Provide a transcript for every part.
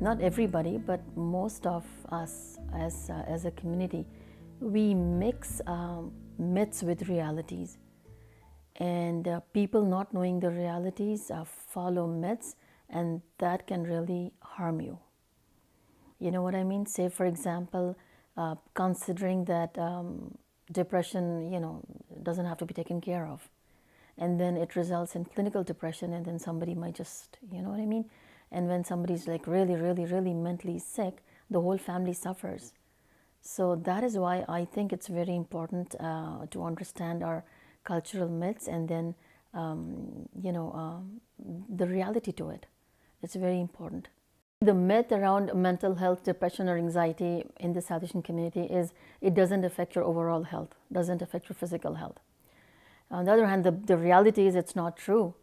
not everybody, but most of us as a community, we mix myths with realities. And people not knowing the realities follow myths, and that can really harm you. You know what I mean? Say, for example, considering that depression, doesn't have to be taken care of. And then it results in clinical depression, and then somebody might just, you know what I mean? And when somebody's like really, really, really mentally sick, the whole family suffers. So that is why I think it's very important to understand our cultural myths, and then, the reality to it. It's very important. The myth around mental health, depression, or anxiety in the South Asian community is it doesn't affect your overall health, doesn't affect your physical health. On the other hand, the reality is it's not true.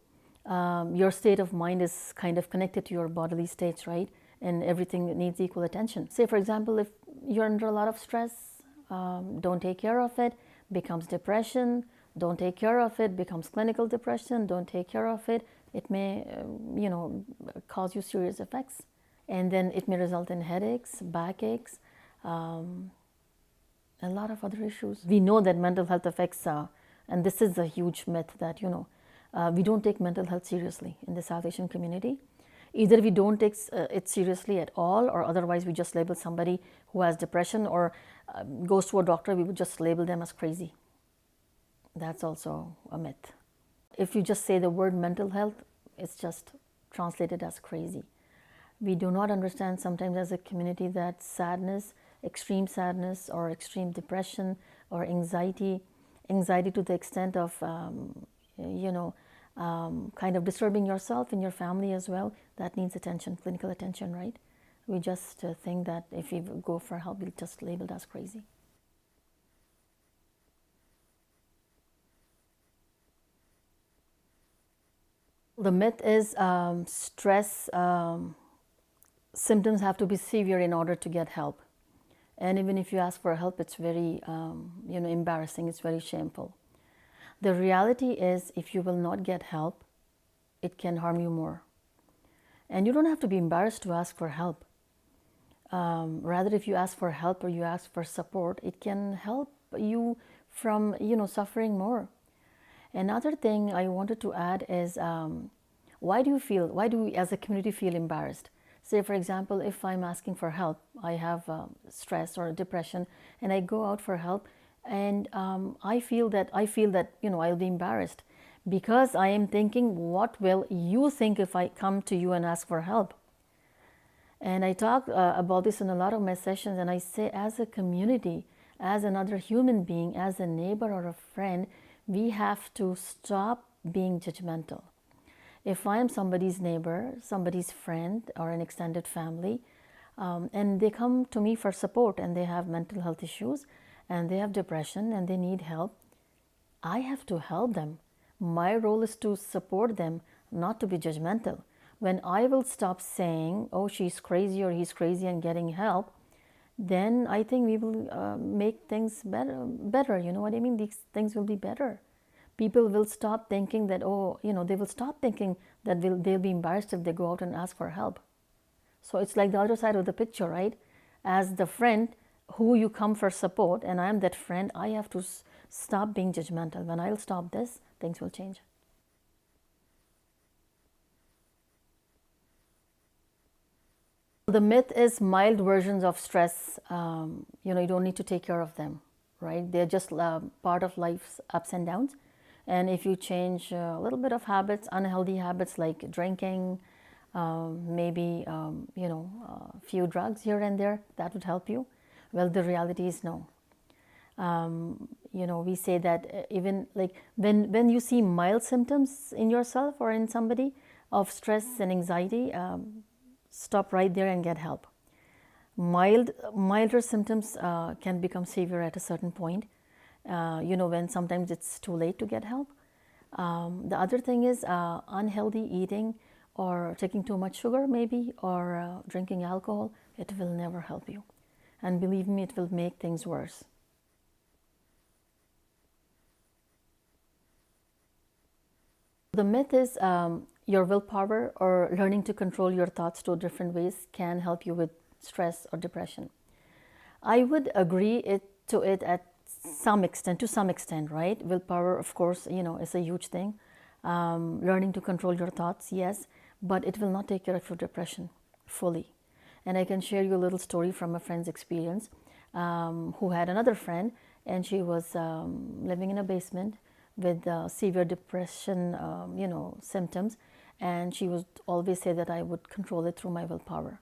Your state of mind is kind of connected to your bodily states, right? And everything needs equal attention. Say, for example, if you're under a lot of stress, don't take care of it, becomes depression. Don't take care of it, becomes clinical depression. Don't take care of it, it may, cause you serious effects. And then it may result in headaches, backaches, a lot of other issues. We know that mental health affects, and this is a huge myth that, we don't take mental health seriously in the South Asian community. Either we don't take it seriously at all, or otherwise we just label somebody who has depression or goes to a doctor, we would just label them as crazy. That's also a myth. If you just say the word mental health, it's just translated as crazy. We do not understand sometimes as a community that sadness, extreme sadness or extreme depression or anxiety to the extent of, kind of disturbing yourself and your family as well, that needs attention, clinical attention, right? We just think that if we go for help, we'll just labeled as crazy. The myth is stress symptoms have to be severe in order to get help. And even if you ask for help, it's very embarrassing, it's very shameful. The reality is, if you will not get help, it can harm you more. And you don't have to be embarrassed to ask for help. Rather, if you ask for help or you ask for support, it can help you from suffering more. Another thing I wanted to add is, why do we as a community feel embarrassed? Say, for example, if I'm asking for help, I have stress or depression, and I go out for help, and I feel that I'll be embarrassed because I am thinking, what will you think if I come to you and ask for help? And I talk about this in a lot of my sessions, and I say, as a community, as another human being, as a neighbor or a friend, we have to stop being judgmental. If I am somebody's neighbor, somebody's friend, or an extended family, and they come to me for support and they have mental health issues and they have depression and they need help, I have to help them. My role is to support them, not to be judgmental. When I will stop saying, oh, she's crazy or he's crazy, and getting help, then I think we will make things better. You know what I mean? These things will be better. People will stop thinking that, they will stop thinking that they'll be embarrassed if they go out and ask for help. So it's like the other side of the picture, right? As the friend who you come for support, and I'm that friend, I have to stop being judgmental. When I'll stop this, things will change. The myth is mild versions of stress, you don't need to take care of them, right? They're just part of life's ups and downs. And if you change a little bit of habits, unhealthy habits like drinking, maybe, a few drugs here and there, that would help you. Well, the reality is no. We say that even like when you see mild symptoms in yourself or in somebody of stress and anxiety, stop right there and get help. Milder symptoms can become severe at a certain point, when sometimes it's too late to get help. The other thing is unhealthy eating or taking too much sugar maybe, or drinking alcohol. It will never help you. And believe me, it will make things worse. The myth is your willpower or learning to control your thoughts to different ways can help you with stress or depression. I would agree to it at some extent, right? Willpower, of course, is a huge thing. Learning to control your thoughts, yes, but it will not take care of your depression fully. And I can share you a little story from a friend's experience, who had another friend, and she was living in a basement with severe depression, symptoms, and she would always say that I would control it through my willpower.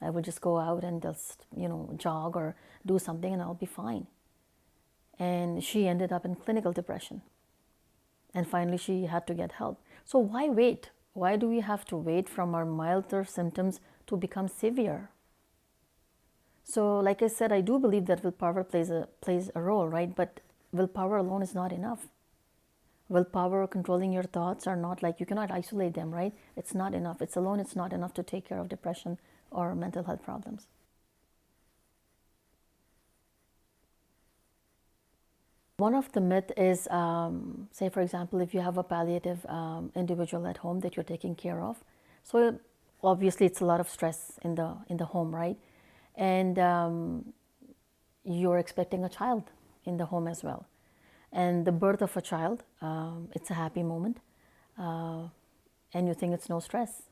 I would just go out and just, jog or do something and I'll be fine. And she ended up in clinical depression. And finally, she had to get help. So why wait? Why do we have to wait from our milder symptoms to become severe? So like I said, I do believe that willpower plays a role, right? But willpower alone is not enough. Willpower, controlling your thoughts are not, like, you cannot isolate them, right? It's not enough. It's not enough to take care of depression or mental health problems. One of the myth is, say for example, if you have a palliative individual at home that you're taking care of, so obviously it's a lot of stress in the home, right? And you're expecting a child in the home as well. And the birth of a child, it's a happy moment, and you think it's no stress.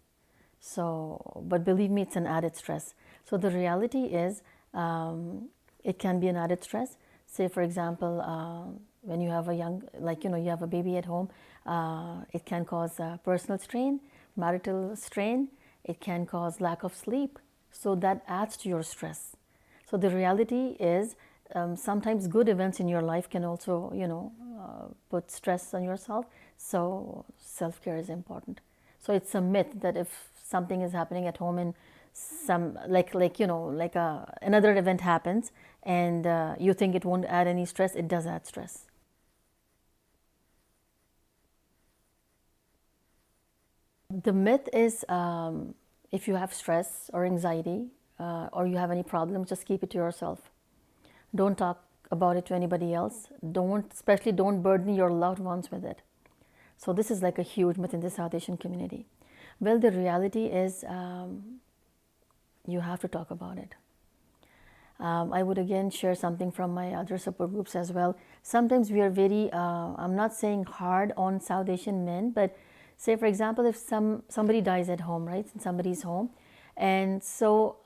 So, but believe me, it's an added stress. So the reality is, it can be an added stress. Say for example, when you have you have a baby at home, it can cause personal strain, marital strain. It can cause lack of sleep. So that adds to your stress. So the reality is, sometimes good events in your life can also, put stress on yourself. So self-care is important. So it's a myth that if something is happening at home and some another event happens and you think it won't add any stress, it does add stress. The myth is, if you have stress or anxiety or you have any problems, just keep it to yourself. Don't talk about it to anybody else. Especially don't burden your loved ones with it. So this is like a huge myth in the South Asian community. Well, the reality is, you have to talk about it. I would again share something from my other support groups as well. Sometimes we are very, I'm not saying hard on South Asian men, but say for example, if somebody dies at home, right, in somebody's home, and so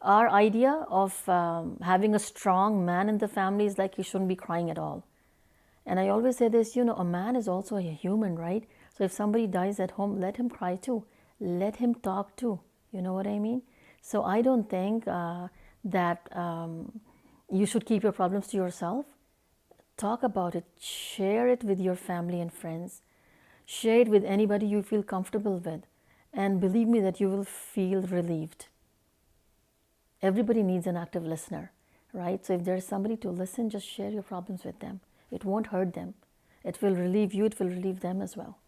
our idea of having a strong man in the family is like, he shouldn't be crying at all. And I always say this, a man is also a human, right? So if somebody dies at home, let him cry too. Let him talk too. You know what I mean? So I don't think that you should keep your problems to yourself. Talk about it. Share it with your family and friends. Share it with anybody you feel comfortable with. And believe me that you will feel relieved. Everybody needs an active listener, right? So if there's somebody to listen, just share your problems with them. It won't hurt them. It will relieve you. It will relieve them as well.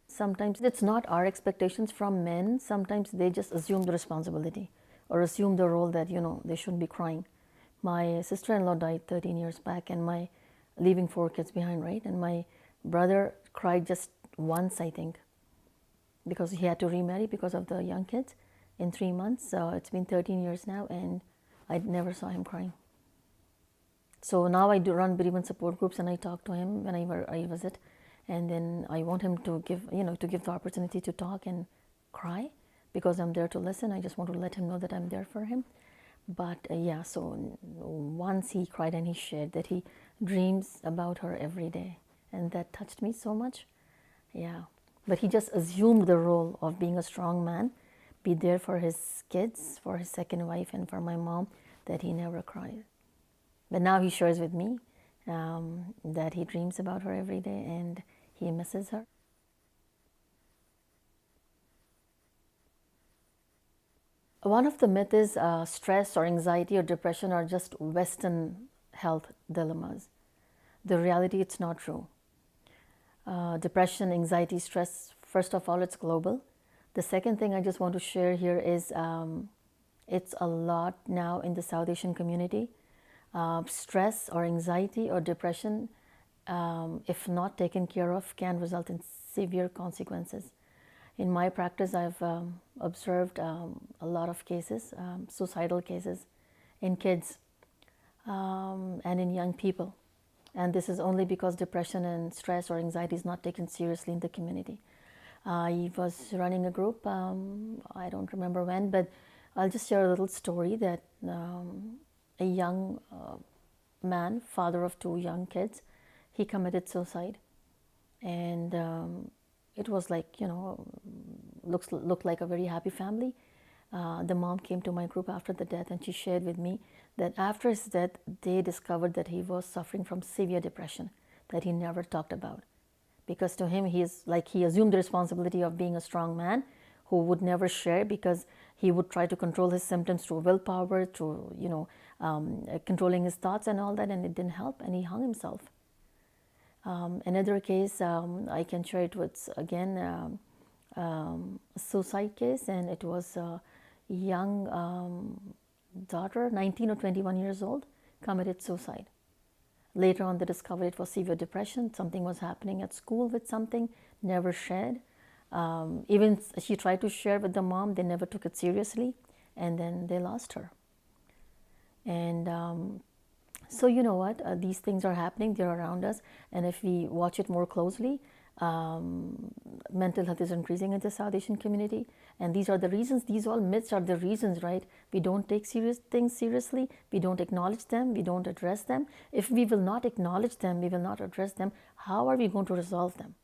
Sometimes it's not our expectations from men. Sometimes they just assume the responsibility or assume the role that, they shouldn't be crying. My sister-in-law died 13 years back and leaving 4 kids behind, right? And my brother cried just once, I think, because he had to remarry because of the young kids in 3 months. So it's been 13 years now and I never saw him crying. So now I do run bereavement support groups and I talk to him whenever I visit. And then I want him to give the opportunity to talk and cry because I'm there to listen. I just want to let him know that I'm there for him. But yeah, so once he cried and he shared that he dreams about her every day. And that touched me so much. Yeah. But he just assumed the role of being a strong man, be there for his kids, for his second wife, and for my mom, that he never cried. But now he shares with me that he dreams about her every day and he misses her. One of the myths is stress or anxiety or depression are just Western health dilemmas. The reality, it's not true. Depression, anxiety, stress, first of all, it's global. The second thing I just want to share here is it's a lot now in the South Asian community. Stress or anxiety or depression if not taken care of, can result in severe consequences. In my practice, I've observed a lot of cases, suicidal cases in kids and in young people. And this is only because depression and stress or anxiety is not taken seriously in the community. I was running a group, I don't remember when, but I'll just share a little story that a young man, father of two young kids, he committed suicide. And it was like, looked like a very happy family. The mom came to my group after the death, and she shared with me that after his death, they discovered that he was suffering from severe depression that he never talked about. Because to him, he assumed the responsibility of being a strong man who would never share, because he would try to control his symptoms through willpower, through controlling his thoughts and all that, and it didn't help, and he hung himself. Another case I can share, it was again a suicide case, and it was a young daughter, 19 or 21 years old, committed suicide. Later on, they discovered it was severe depression. Something was happening at school with something, never shared. Even she tried to share with the mom, they never took it seriously, and then they lost her. And so you know what, these things are happening, they're around us, and if we watch it more closely, mental health is increasing in the South Asian community, and these are the reasons. These all myths are the reasons, right? We don't take serious things seriously, we don't acknowledge them, we don't address them. If we will not acknowledge them, we will not address them, how are we going to resolve them?